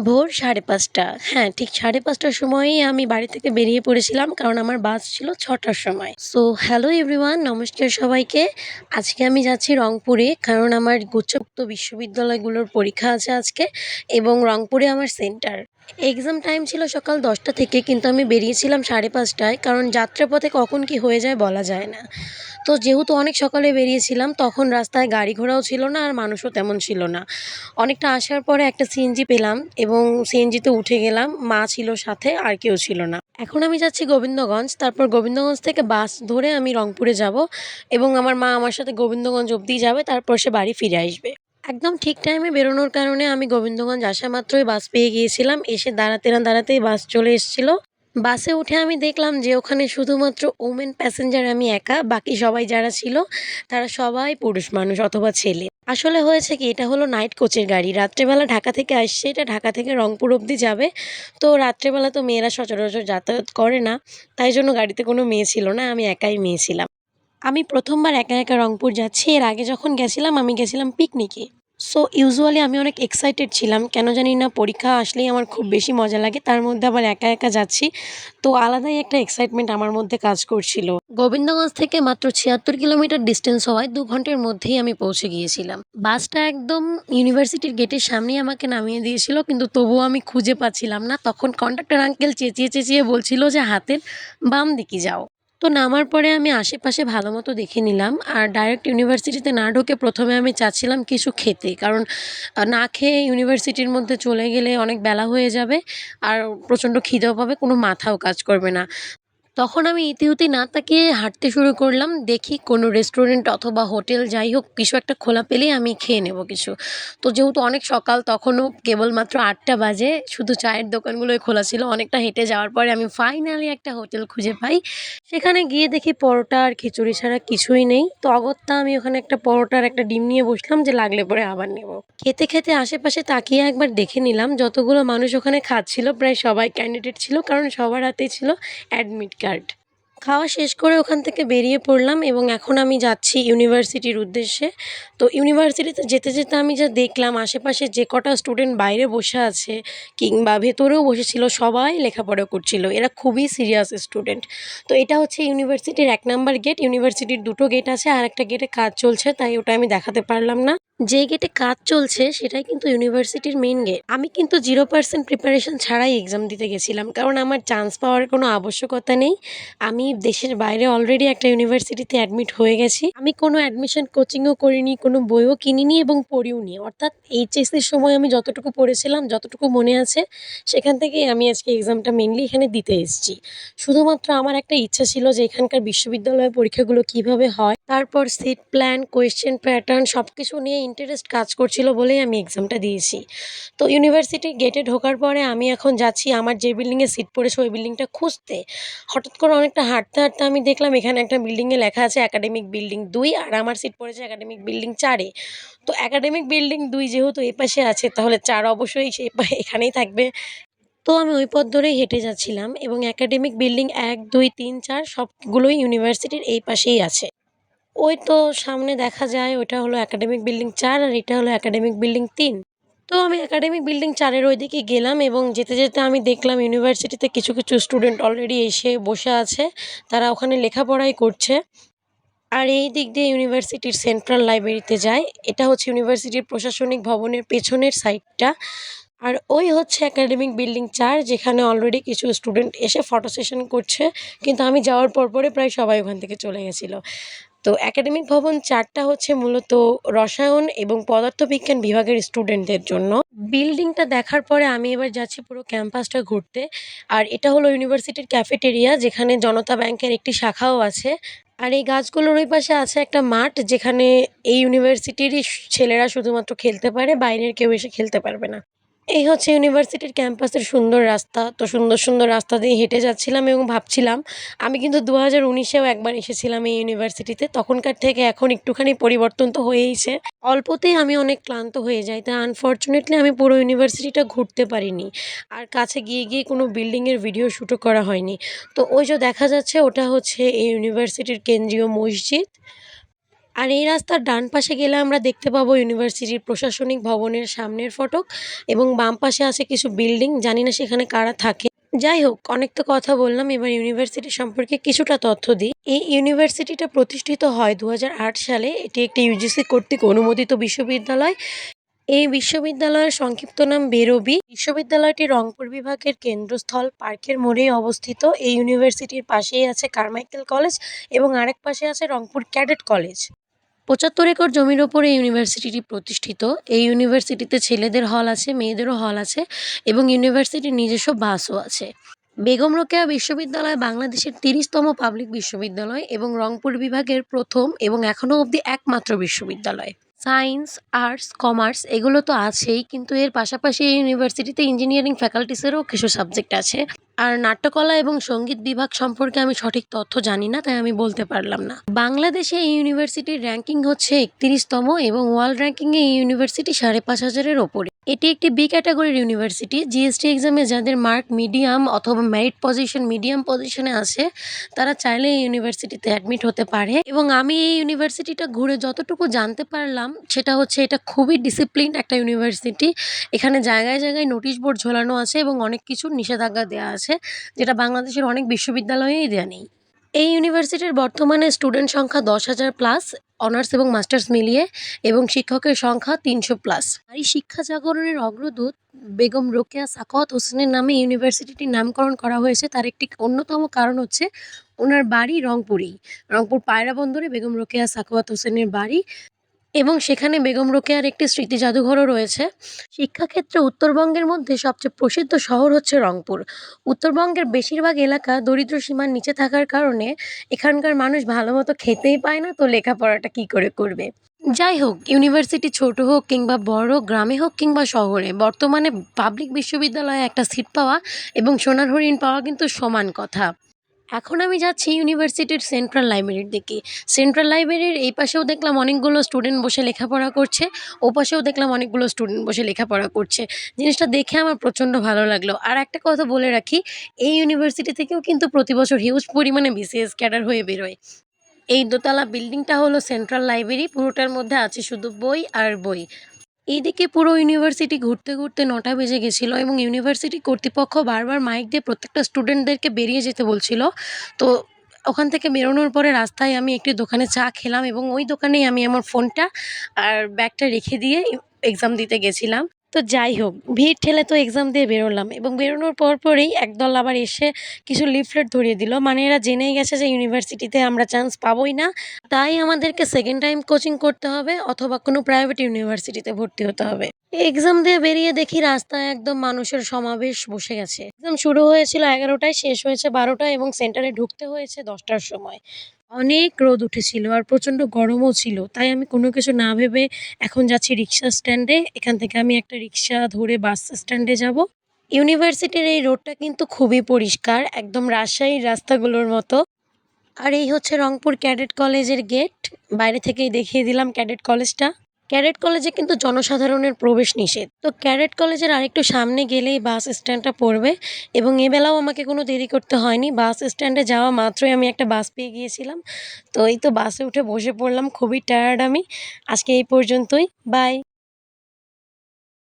ভোর ৫:৩০। হ্যাঁ, ঠিক ৫:৩০টার সময়ই আমি বাড়ি থেকে বেরিয়ে পড়েছিলাম। কারণ আমার বাস ছিল ৬টার সময়। সো হ্যালো এভরিওয়ান, নমস্কার সবাইকে। আজকে আমি যাচ্ছি রংপুরে। কারণ আমার গুচ্ছমুক্ত বিশ্ববিদ্যালয়গুলোর পরীক্ষা আছে আজকে এবং রংপুরে আমার সেন্টার। এক্সাম টাইম ছিল সকাল ১০টা থেকে, কিন্তু আমি বেরিয়েছিলাম ৫:৩০টায়। কারণ যাত্রাপথে কখন কি হয়ে যায় বলা যায় না। তো যেহেতু অনেক সকালে বেরিয়েছিলাম, তখন রাস্তায় গাড়ি ঘোড়াও ছিল না আর মানুষও তেমন ছিল না। অনেকটা আসার পরে একটা সিএনজি পেলাম এবং সিএনজিতে উঠে গেলাম। মা ছিল সাথে, আর কেউ ছিল না। এখন আমি যাচ্ছি গোবিন্দগঞ্জ। তারপর গোবিন্দগঞ্জ থেকে বাস ধরে আমি রংপুরে যাব এবং আমার মা আমার সাথে গোবিন্দগঞ্জ অবধি যাবে, তারপর সে বাড়ি ফিরে আসবে। একদম ঠিক টাইমে বেরোনোর কারণে আমি গোবিন্দগঞ্জ আসা মাত্রই বাস পেয়ে গিয়েছিলাম। এসে দাঁড়াতে না দাঁড়াতেই বাস চলে এসেছিল। বাসে উঠে আমি দেখলাম যে ওখানে শুধুমাত্র ওমেন প্যাসেঞ্জার আমি একা। বাকি সবাই যারা ছিল তারা সবাই পুরুষ মানুষ অথবা ছেলে। আসলে হয়েছে কি, এটা হলো নাইট কোচের গাড়ি। রাত্রেবেলা ঢাকা থেকে আসছে, এটা ঢাকা থেকে রংপুর অবধি যাবে। তো রাত্রেবেলা তো মেয়েরা সচরাচর যাতায়াত করে না, তাই জন্য গাড়িতে কোনো মেয়ে ছিল না, আমি একাই মেয়ে ছিলাম। আমি প্রথমবার একা একা রংপুর যাচ্ছি। এর আগে যখন গেছিলাম আমি গেছিলাম পিকনিকে। সো ইউজুয়ালি আমি অনেক এক্সাইটেড ছিলাম, কেন জানি না পরীক্ষা আসলেই আমার খুব বেশি মজা লাগে, তার মধ্যে আবার একা একা যাচ্ছি। তো আলাদাই একটা এক্সাইটমেন্ট আমার মধ্যে কাজ করছিল। গোবিন্দগঞ্জ থেকে মাত্র ৭৬ কিলোমিটার ডিস্টেন্স হওয়ায় ২ ঘন্টার মধ্যেই আমি পৌঁছে গিয়েছিলাম। বাসটা একদম ইউনিভার্সিটির গেটের সামনেই আমাকে নামিয়ে দিয়েছিল, কিন্তু তবুও আমি খুঁজে পাচ্ছিলাম না। তখন কন্ডাক্টর আঙ্কেল চেঁচিয়ে চেঁচিয়ে বলছিল যে হাতের বাম দিকে যাও। তো নামার পরে আমি আশেপাশে ভালো মতো দেখে নিলাম। আর ডাইরেক্ট ইউনিভার্সিটিতে না ঢুকে প্রথমে আমি চাচ্ছিলাম কিছু খেতে, কারণ না খেয়ে ইউনিভার্সিটির মধ্যে চলে গেলে অনেক বেলা হয়ে যাবে আর প্রচণ্ড খিদেও পাবে, কোনো মাথাও কাজ করবে না। তখন আমি ইতিউতি না তাকিয়ে হাঁটতে শুরু করলাম। দেখি কোনো রেস্টুরেন্ট অথবা হোটেল যাই হোক, কিছু একটা খোলা পেলেই আমি খেয়ে নেব কিছু। তো যেহেতু অনেক সকাল, তখনও কেবলমাত্র ৮টা বাজে, শুধু চায়ের দোকানগুলোই খোলা ছিল। অনেকটা হেঁটে যাওয়ার পরে আমি ফাইনালি একটা হোটেল খুঁজে পাই। সেখানে গিয়ে দেখি পরোটা আর খিচুড়ি ছাড়া কিছুই নেই। তো অগত্যা আমি ওখানে একটা পরোটা আর একটা ডিম নিয়ে বসলাম যে লাগলে পরে আবার নেব। খেতে খেতে আশেপাশে তাকিয়ে একবার দেখে নিলাম যতগুলো মানুষ ওখানে খাচ্ছিল প্রায় সবাই ক্যান্ডিডেট ছিল, কারণ সবার হাতেই ছিল অ্যাডমিট কার্ড। খাওয়া শেষ করে ওখান থেকে বেরিয়ে পড়লাম এবং এখন আমি যাচ্ছি ইউনিভার্সিটির উদ্দেশ্যে। তো ইউনিভার্সিটিতে যেতে যেতে আমি যা দেখলাম, আশেপাশে যে কটা স্টুডেন্ট বাইরে বসে আছে কিংবা ভেতরেও বসেছিল, সবাই লেখাপড়া করছিল। এরা খুবই সিরিয়াস স্টুডেন্ট। তো এটা হচ্ছে ইউনিভার্সিটির ১ নাম্বার গেট। ইউনিভার্সিটির দুটো গেট আছে, আর একটা গেটে কাজ চলছে, তাই ওটা আমি দেখাতে পারলাম না। যে গেটে কাজ চলছে সেটাই কিন্তু ইউনিভার্সিটির মেইন গেট। আমি কিন্তু 0% প্রিপারেশন ছাড়াই এক্সাম দিতে গেছিলাম, কারণ আমার চান্স পাওয়ার কোনো আবশ্যকতা নেই। আমি দেশের বাইরে অলরেডি একটা ইউনিভার্সিটিতে অ্যাডমিট হয়ে গেছি। আমি কোনো অ্যাডমিশন কোচিংও করিনি, কোনো বইও কিনিনি এবং পড়িওনি। অর্থাৎ এইচএসসির সময় আমি যতটুকু পড়েছিলাম, যতটুকু মনে আছে, সেখান থেকেই আমি আজকে এক্সামটা মেইনলি এখানে দিতে এসেছি। শুধুমাত্র আমার একটা ইচ্ছা ছিল যে এখানকার বিশ্ববিদ্যালয়ের পরীক্ষাগুলো কিভাবে হয়, তারপর সিট প্ল্যান, কোয়েশ্চেন প্যাটার্ন সবকিছু নিয়ে ইন্টারেস্ট কাজ করছিল বলেই আমি এক্সামটা দিয়েছি। তো ইউনিভার্সিটির গেটে ঢোকার পরে আমি এখন যাচ্ছি আমার যে বিল্ডিংয়ে সিট পড়েছে ওই বিল্ডিংটা খুঁজতে। হঠাৎ করে অনেকটা হাঁটতে হাঁটতে আমি দেখলাম এখানে একটা বিল্ডিংয়ে লেখা আছে একাডেমিক বিল্ডিং ২, আর আমার সিট পড়েছে একাডেমিক বিল্ডিং ৪-এ। তো একাডেমিক বিল্ডিং ২ যেহেতু এপাশে আছে, তাহলে ৪ অবশ্যই এখানেই থাকবে। তো আমি ওই পথ ধরেই হেঁটে যাচ্ছিলাম এবং একাডেমিক বিল্ডিং ১, ২, ৩, ৪ সবগুলোই ইউনিভার্সিটির এই পাশেই আছে। ওই তো সামনে দেখা যায় ওইটা হলো একাডেমিক বিল্ডিং ৪ আর এটা হলো একাডেমিক বিল্ডিং ৩। তো আমি একাডেমিক বিল্ডিং ৪ এর ওইদিকে গেলাম এবং যেতে যেতে আমি দেখলাম ইউনিভার্সিটিতে কিছু কিছু স্টুডেন্ট অলরেডি এসে বসে আছে। তারা ওখানে লেখাপড়াই করছে। আর এই দিক দিয়ে ইউনিভার্সিটির সেন্ট্রাল লাইব্রেরিতে যায়। এটা হচ্ছে ইউনিভার্সিটির প্রশাসনিক ভবনের পেছনের সাইডটা। আর ওই হচ্ছে একাডেমিক বিল্ডিং ৪, যেখানে অলরেডি কিছু স্টুডেন্ট এসে ফটো সেশন করছে। কিন্তু আমি যাওয়ার পরপরই প্রায় সবাই ওখান থেকে চলে গেছিল। তো একাডেমিক ভবন ৪টা হচ্ছে মূলত রসায়ন এবং পদার্থবিজ্ঞান বিভাগের স্টুডেন্টদের জন্য। বিল্ডিংটা দেখার পরে আমি এবার যাচ্ছি পুরো ক্যাম্পাসটা ঘুরতে। আর এটা হলো ইউনিভার্সিটির ক্যাফেটেরিয়া, যেখানে জনতা ব্যাংকের একটি শাখাও আছে। আর এই গাছগুলোর ওই পাশে আছে একটা মাঠ, যেখানে এই ইউনিভার্সিটিরই ছেলেরা শুধুমাত্র খেলতে পারে, বাইরের কেউ এসে খেলতে পারবে না। এই হচ্ছে ইউনিভার্সিটির ক্যাম্পাসের সুন্দর রাস্তা। তো সুন্দর সুন্দর রাস্তা দিয়ে হেঁটে যাচ্ছিলাম এবং ভাবছিলাম, আমি কিন্তু ২০১৯-এও একবার এসেছিলাম এই ইউনিভার্সিটিতে। তখনকার থেকে এখন একটুখানি পরিবর্তন তো হয়েইছে। অল্পতেই আমি অনেক ক্লান্ত হয়ে যাই, তাই আনফরচুনেটলি আমি পুরো ইউনিভার্সিটিটা ঘুরতে পারিনি। আর কাছে গিয়ে গিয়ে কোনো বিল্ডিংয়ের ভিডিও শ্যুটও করা হয়নি। তো ওই যে দেখা যাচ্ছে ওটা হচ্ছে এই ইউনিভার্সিটির কেন্দ্রীয় মসজিদ। আর এই রাস্তার ডান পাশে গেলে আমরা দেখতে পাবো ইউনিভার্সিটির প্রশাসনিক ভবনের সামনের ফটক এবং বাম পাশে আছে কিছু বিল্ডিং, জানি না সেখানে কারা থাকে। যাই হোক, অনেক তো কথা বললাম, এবার ইউনিভার্সিটি সম্পর্কে কিছুটা তথ্য দিই। এই ইউনিভার্সিটিটা প্রতিষ্ঠিত হয় ২০০৮ সালে। এটি একটি ইউজিসি কর্তৃক অনুমোদিত বিশ্ববিদ্যালয়। এই বিশ্ববিদ্যালয়ের সংক্ষিপ্ত নাম বেরোবি। বিশ্ববিদ্যালয়টি রংপুর বিভাগের কেন্দ্রস্থল পার্কের মোড়েই অবস্থিত। এই ইউনিভার্সিটির পাশেই আছে কারমাইকেল কলেজ এবং আরেক পাশে আছে রংপুর ক্যাডেট কলেজ। ৭৫ একর জমির ওপরে এই ইউনিভার্সিটিটি প্রতিষ্ঠিত। এই ইউনিভার্সিটিতে ছেলেদের হল আছে, মেয়েদেরও হল আছে এবং ইউনিভার্সিটির নিজস্ব বাসও আছে। বেগম রোকেয়া বিশ্ববিদ্যালয় বাংলাদেশের ৩০তম পাবলিক বিশ্ববিদ্যালয় এবং রংপুর বিভাগের প্রথম এবং এখনও অবধি একমাত্র বিশ্ববিদ্যালয়। সায়েন্স, আর্টস, কমার্স এগুলো তো আছেই, কিন্তু এর পাশাপাশি এই ইউনিভার্সিটিতে ইঞ্জিনিয়ারিং ফ্যাকাল্টিসেরও কিছু সাবজেক্ট আছে। আর নাট্যকলা এবং সঙ্গীত বিভাগ সম্পর্কে আমি সঠিক তথ্য জানি না, তাই আমি বলতে পারলাম না। বাংলাদেশে এই ইউনিভার্সিটির র্যাঙ্কিং হচ্ছে ৩১তম এবং ওয়ার্ল্ড র্যাঙ্কিংয়ে এই ইউনিভার্সিটি ৫,৫০০-এর ওপরে। এটি একটি বি ক্যাটাগরির ইউনিভার্সিটি। জিএসটি এক্সামে যাদের মার্ক মিডিয়াম অথবা মেরিট পজিশন মিডিয়াম পজিশনে আছে, তারা চাইলে এই ইউনিভার্সিটিতে অ্যাডমিট হতে পারে। এবং আমি এই ইউনিভার্সিটিটা ঘুরে যতটুকু জানতে পারলাম সেটা হচ্ছে এটা খুবই ডিসিপ্লিনড একটা ইউনিভার্সিটি। এখানে জায়গায় জায়গায় নোটিশ বোর্ড ঝোলানো আছে এবং অনেক কিছুর নিষেধাজ্ঞা দেওয়া আছে, যেটা বাংলাদেশের অনেক বিশ্ববিদ্যালয়েই দেওয়া নেই। এই ইউনিভার্সিটির বর্তমানে স্টুডেন্ট সংখ্যা ১০,০০০ প্লাস, অনার্স এবং মাস্টার্স মিলিয়ে, এবং শিক্ষকের সংখ্যা ৩০০ প্লাস। নারী শিক্ষা জাগরণের অগ্রদূত বেগম রোকেয়া সাখাওয়াত হোসেনের নামে ইউনিভার্সিটিটির নামকরণ করা হয়েছে। তার একটি অন্যতম কারণ হচ্ছে ওনার বাড়ি রংপুরেই। রংপুর পায়রা বন্দরে বেগম রোকেয়া সাখাওয়াত হোসেনের বাড়ি এবং সেখানে বেগম রোকেয়ার একটি স্মৃতি জাদুঘরও রয়েছে। শিক্ষাক্ষেত্রে উত্তরবঙ্গের মধ্যে সবচেয়ে প্রসিদ্ধ শহর হচ্ছে রংপুর। উত্তরবঙ্গের বেশিরভাগ এলাকা দরিদ্র সীমার নিচে থাকার কারণে এখানকার মানুষ ভালো মতো খেতেই পায় না, তো লেখাপড়াটা কি করে করবে। যাই হোক, ইউনিভার্সিটি ছোট হোক কিংবা বড়, গ্রামে হোক কিংবা শহরে, বর্তমানে পাবলিক বিশ্ববিদ্যালয়ে একটা সিট পাওয়া এবং সোনার হরিণ পাওয়া কিন্তু সমান কথা। এখন আমি যাচ্ছি ইউনিভার্সিটির সেন্ট্রাল লাইব্রেরির দিকে। সেন্ট্রাল লাইব্রেরির এই পাশেও দেখলাম অনেকগুলো স্টুডেন্ট বসে লেখাপড়া করছে, ও পাশেও দেখলাম অনেকগুলো স্টুডেন্ট বসে লেখাপড়া করছে। জিনিসটা দেখে আমার প্রচণ্ড ভালো লাগলো। আর একটা কথা বলে রাখি, এই ইউনিভার্সিটি থেকেও কিন্তু প্রতি বছর হিউজ পরিমাণে বিসিএস ক্যাডার হয়ে বেরোয়। এই দোতলা বিল্ডিংটা হলো সেন্ট্রাল লাইব্রেরি, পুরোটার মধ্যে আছে শুধু বই আর বই। এইদিকে পুরো ইউনিভার্সিটি ঘুরতে ঘুরতে ৯টা বেজে গেছিলো এবং ইউনিভার্সিটি কর্তৃপক্ষ বারবার মাইক দিয়ে প্রত্যেকটা স্টুডেন্টদেরকে বেরিয়ে যেতে বলছিল। তো ওখান থেকে বেরোনোর পরে রাস্তায় আমি একটি দোকানে চা খেলাম এবং ওই দোকানেই আমি আমার ফোনটা আর ব্যাগটা রেখে দিয়ে এক্সাম দিতে গেছিলাম। তো যাই হোক, ভিড় ঠেলে তো এক্সাম দিয়ে বেরোলাম এবং বেরোনোর পরপরই একদল আবার এসে কিছু লিফলেট ধরিয়ে দিল। মানে এরা জেনেই গেছে যে ইউনিভার্সিটিতে আমরা চান্স পাবোই না, তাই আমাদেরকে সেকেন্ড টাইম কোচিং করতে হবে অথবা কোনো প্রাইভেট ইউনিভার্সিটিতে ভর্তি হতে হবে। এক্সাম দিয়ে বেরিয়ে দেখি রাস্তায় একদম মানুষের সমাবেশ বসে গেছে। এক্সাম শুরু হয়েছিল ১১টায়, শেষ হয়েছে ১২টায় এবং সেন্টারে ঢুকতে হয়েছে ১০টার সময়। অনেক রোদ উঠেছিল আর প্রচণ্ড গরমও ছিল, তাই আমি কোনো কিছু না ভেবে এখন যাচ্ছি রিক্সা স্ট্যান্ডে। এখান থেকে আমি একটা রিক্সা ধরে বাস স্ট্যান্ডে যাব। ইউনিভার্সিটির এই রোডটা কিন্তু খুবই পরিষ্কার, একদম রাজশাহীর রাস্তাগুলোর মতো। আর এই হচ্ছে রংপুর ক্যাডেট কলেজের গেট। বাইরে থেকেই দেখিয়ে দিলাম ক্যাডেট কলেজটা। ক্যাডেট কলেজে কিন্তু জনসাধারণের প্রবেশ নিষেধ। তো ক্যাডেট কলেজের আরেকটু সামনে গেলেই বাস স্ট্যান্ডটা পড়বে এবং এবেলাও আমাকে কোনো দেরি করতে হয়নি। বাস স্ট্যান্ডে যাওয়া মাত্রই আমি একটা বাস পেয়ে গিয়েছিলাম। তো এই তো বাসে উঠে বসে পড়লাম, খুবই টায়ার্ড আমি। আজকে এই পর্যন্তই, বাই।